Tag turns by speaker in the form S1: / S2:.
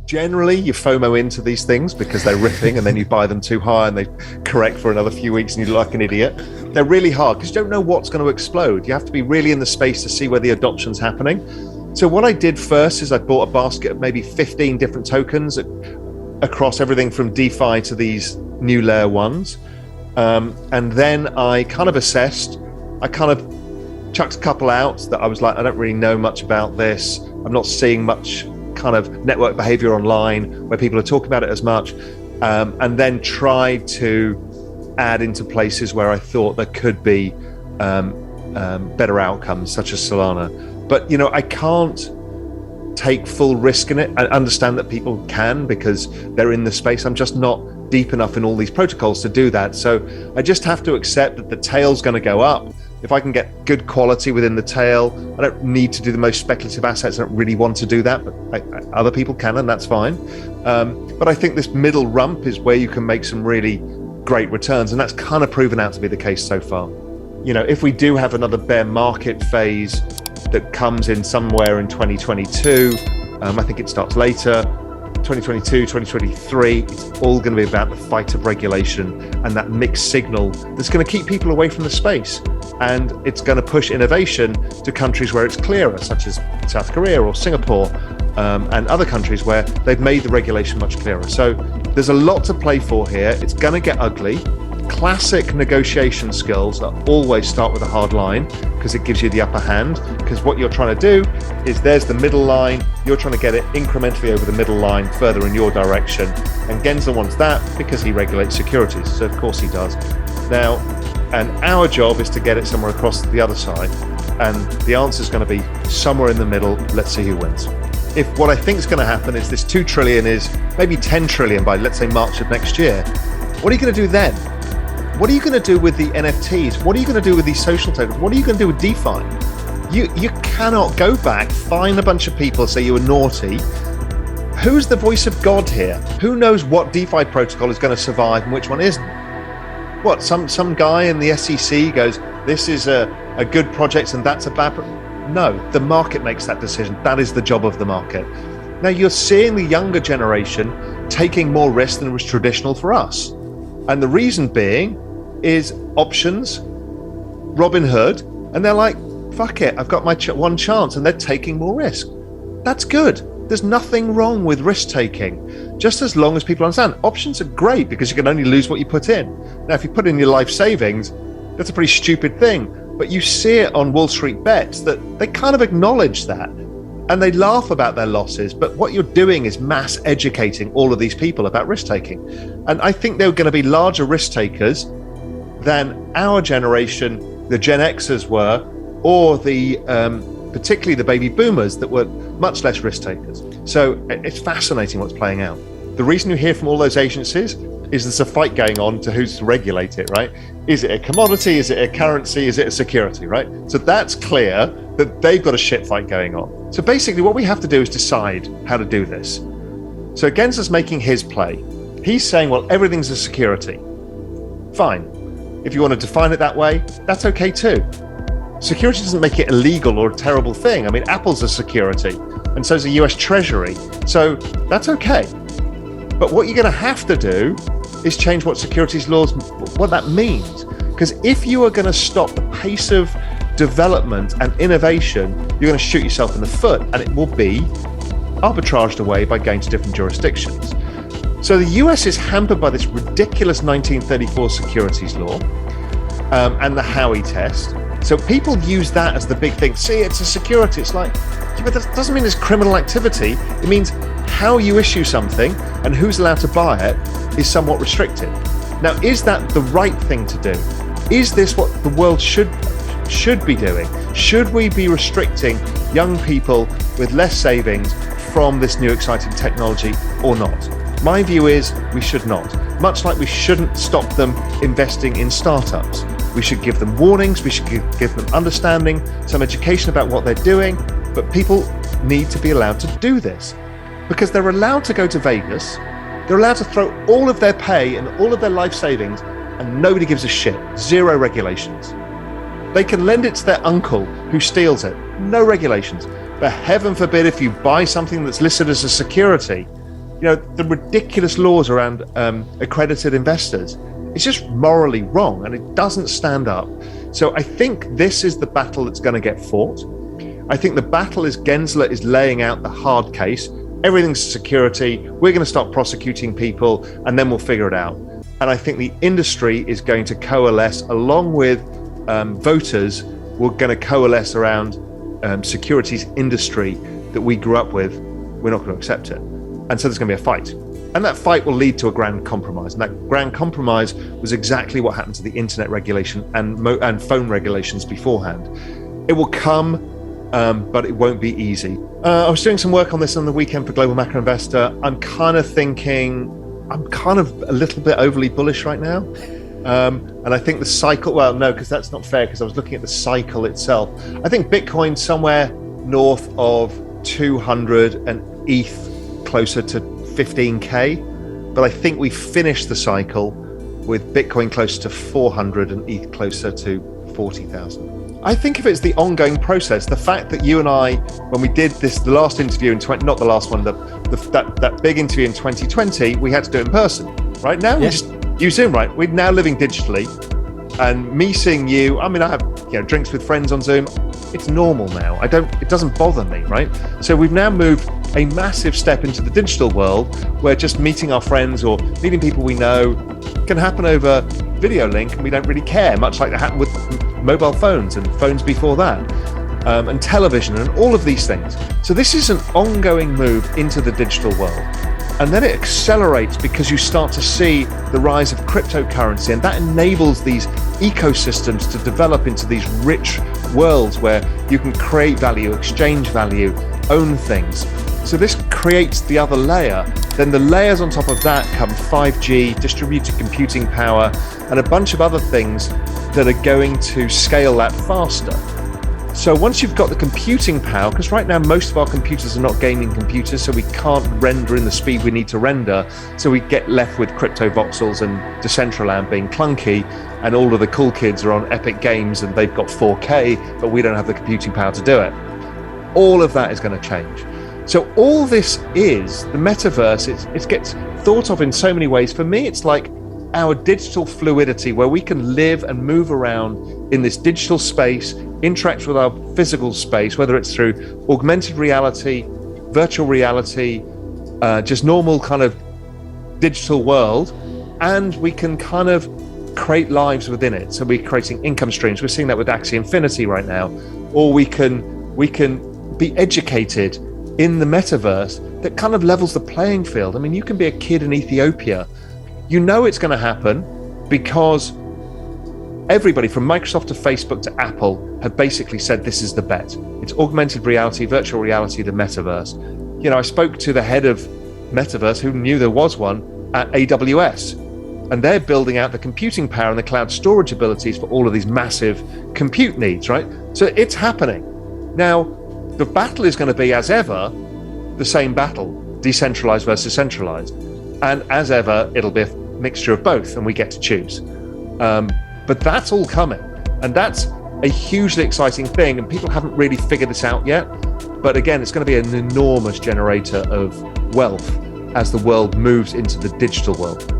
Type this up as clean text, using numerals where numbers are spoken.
S1: Generally, you FOMO into these things because they're ripping, and then you buy them too high and they correct for another few weeks and you look like an idiot. They're really hard because you don't know what's going to explode. You have to be really in the space to see where the adoption's happening. So what I did first is I bought a basket of maybe 15 different tokens across everything from DeFi to these new layer ones. And then I kind of assessed, I kind of chucked a couple out that I was like, I don't really know much about this. I'm not seeing much kind of network behavior online where people are talking about it as much, and then tried to add into places where I thought there could be better outcomes, such as Solana. But I can't take full risk in it. I understand that people can because they're in the space. I'm just not deep enough in all these protocols to do that. So I just have to accept that the tail's going to go up. If I can get good quality within the tail, I don't need to do the most speculative assets. I don't really want to do that, but other people can, and that's fine. But I think this middle rump is where you can make some really great returns, and that's kind of proven out to be the case so far. If we do have another bear market phase that comes in somewhere in 2022, I think it starts later, 2022, 2023, it's all going to be about the fight of regulation and that mixed signal that's going to keep people away from the space. And it's going to push innovation to countries where it's clearer, such as South Korea or Singapore, and other countries where they've made the regulation much clearer. So there's a lot to play for here. It's going to get ugly. Classic negotiation skills are always start with a hard line because it gives you the upper hand, because what you're trying to do is there's the middle line, you're trying to get it incrementally over the middle line further in your direction, and Gensler wants that because he regulates securities, so of course he does. Now, and our job is to get it somewhere across the other side, and the answer is going to be somewhere in the middle. Let's see who wins. If what I think is going to happen is this 2 trillion is maybe 10 trillion by, let's say, March of next year, what are you going to do then? What are you going to do with the NFTs? What are you going to do with these social tokens? What are you going to do with DeFi? You cannot go back, find a bunch of people, say you were naughty. Who's the voice of God here? Who knows what DeFi protocol is going to survive and which one isn't? What, some guy in the SEC goes, this is a good project and that's a bad No, the market makes that decision. That is the job of the market. Now you're seeing the younger generation taking more risk than was traditional for us. And the reason being is options, Robinhood, and they're like, fuck it, I've got my one chance, and they're taking more risk. That's good. There's nothing wrong with risk taking, just as long as people understand options are great because you can only lose what you put in. Now, if you put in your life savings, that's a pretty stupid thing, but you see it on Wall Street Bets that they kind of acknowledge that and they laugh about their losses. But what you're doing is mass educating all of these people about risk taking. And I think they're going to be larger risk takers than our generation, the Gen Xers were, or the particularly the baby boomers that were much less risk takers. So it's fascinating what's playing out. The reason you hear from all those agencies is there's a fight going on to who's to regulate it, right? Is it a commodity? Is it a currency? Is it a security, right? So that's clear that they've got a shit fight going on. So basically what we have to do is decide how to do this. So Gensler's making his play. He's saying, well, everything's a security. Fine. If you want to define it that way, that's okay too. Security doesn't make it illegal or a terrible thing. I mean, Apple's a security, and so is the US Treasury. So that's okay. But what you're going to have to do is change what securities laws, what that means. Because if you are going to stop the pace of development and innovation, you're going to shoot yourself in the foot, and it will be arbitraged away by going to different jurisdictions. So the US is hampered by this ridiculous 1934 securities law and the Howey test. So people use that as the big thing. See, it's a security. It's like, yeah, but that doesn't mean it's criminal activity. It means how you issue something and who's allowed to buy it is somewhat restricted. Now, is that the right thing to do? Is this what the world should be doing? Should we be restricting young people with less savings from this new exciting technology or not? My view is we should not. Much like we shouldn't stop them investing in startups. We should give them warnings, we should give them understanding, some education about what they're doing, but people need to be allowed to do this because they're allowed to go to Vegas, they're allowed to throw all of their pay and all of their life savings and nobody gives a shit, zero regulations. They can lend it to their uncle who steals it, no regulations. But heaven forbid if you buy something that's listed as a security, the ridiculous laws around accredited investors. It's just morally wrong and it doesn't stand up. So I think this is the battle that's going to get fought. I think the battle is Gensler is laying out the hard case. Everything's security. We're going to start prosecuting people and then we'll figure it out. And I think the industry is going to coalesce along with voters. We're going to coalesce around securities industry that we grew up with. We're not going to accept it. And so there's going to be a fight. And that fight will lead to a grand compromise. And that grand compromise was exactly what happened to the internet regulation and phone regulations beforehand. It will come, but it won't be easy. I was doing some work on this on the weekend for Global Macro Investor. I'm kind of a little bit overly bullish right now. And I think the cycle, well, no, because that's not fair, because I was looking at the cycle itself. I think Bitcoin somewhere north of 200 and ETH closer to 15k, but I think we finished the cycle with Bitcoin closer to 400 and ETH closer to 40,000. I think of it as the ongoing process. The fact that you and I, when we did the last interview in not the last one, that big interview in 2020, we had to do it in person. Right now, we just use Zoom. Right, we're now living digitally, and me seeing you. I mean, I have drinks with friends on Zoom. It's normal now. It doesn't bother me, right? So we've now moved a massive step into the digital world where just meeting our friends or meeting people we know can happen over video link, and we don't really care, much like that happened with mobile phones and phones before that, and television and all of these things. So this is an ongoing move into the digital world. And then it accelerates because you start to see the rise of cryptocurrency, and that enables these ecosystems to develop into these rich worlds where you can create value, exchange value, own things. So this creates the other layer. Then the layers on top of that come 5G, distributed computing power, and a bunch of other things that are going to scale that faster. So once you've got the computing power, because right now most of our computers are not gaming computers, so we can't render in the speed we need to render, so we get left with crypto voxels and Decentraland being clunky, and all of the cool kids are on Epic Games and they've got 4K, but we don't have the computing power to do it. All of that is going to change. So all this is the metaverse. It gets thought of in so many ways. For me, it's like our digital fluidity, where we can live and move around in this digital space, interact with our physical space, whether it's through augmented reality, virtual reality, just normal kind of digital world, and we can kind of create lives within it. So we're creating income streams. We're seeing that with Axie Infinity right now. Or we can be educated in the metaverse that kind of levels the playing field. I mean, you can be a kid in Ethiopia. You know it's going to happen because everybody from Microsoft to Facebook to Apple have basically said this is the bet. It's augmented reality, virtual reality, the metaverse. I spoke to the head of metaverse who knew there was one at AWS, and they're building out the computing power and the cloud storage abilities for all of these massive compute needs, right? So it's happening. Now, the battle is going to be, as ever, the same battle, decentralized versus centralized. And as ever, it'll be a mixture of both, and we get to choose. But that's all coming. And that's a hugely exciting thing. And people haven't really figured this out yet. But again, it's going to be an enormous generator of wealth as the world moves into the digital world.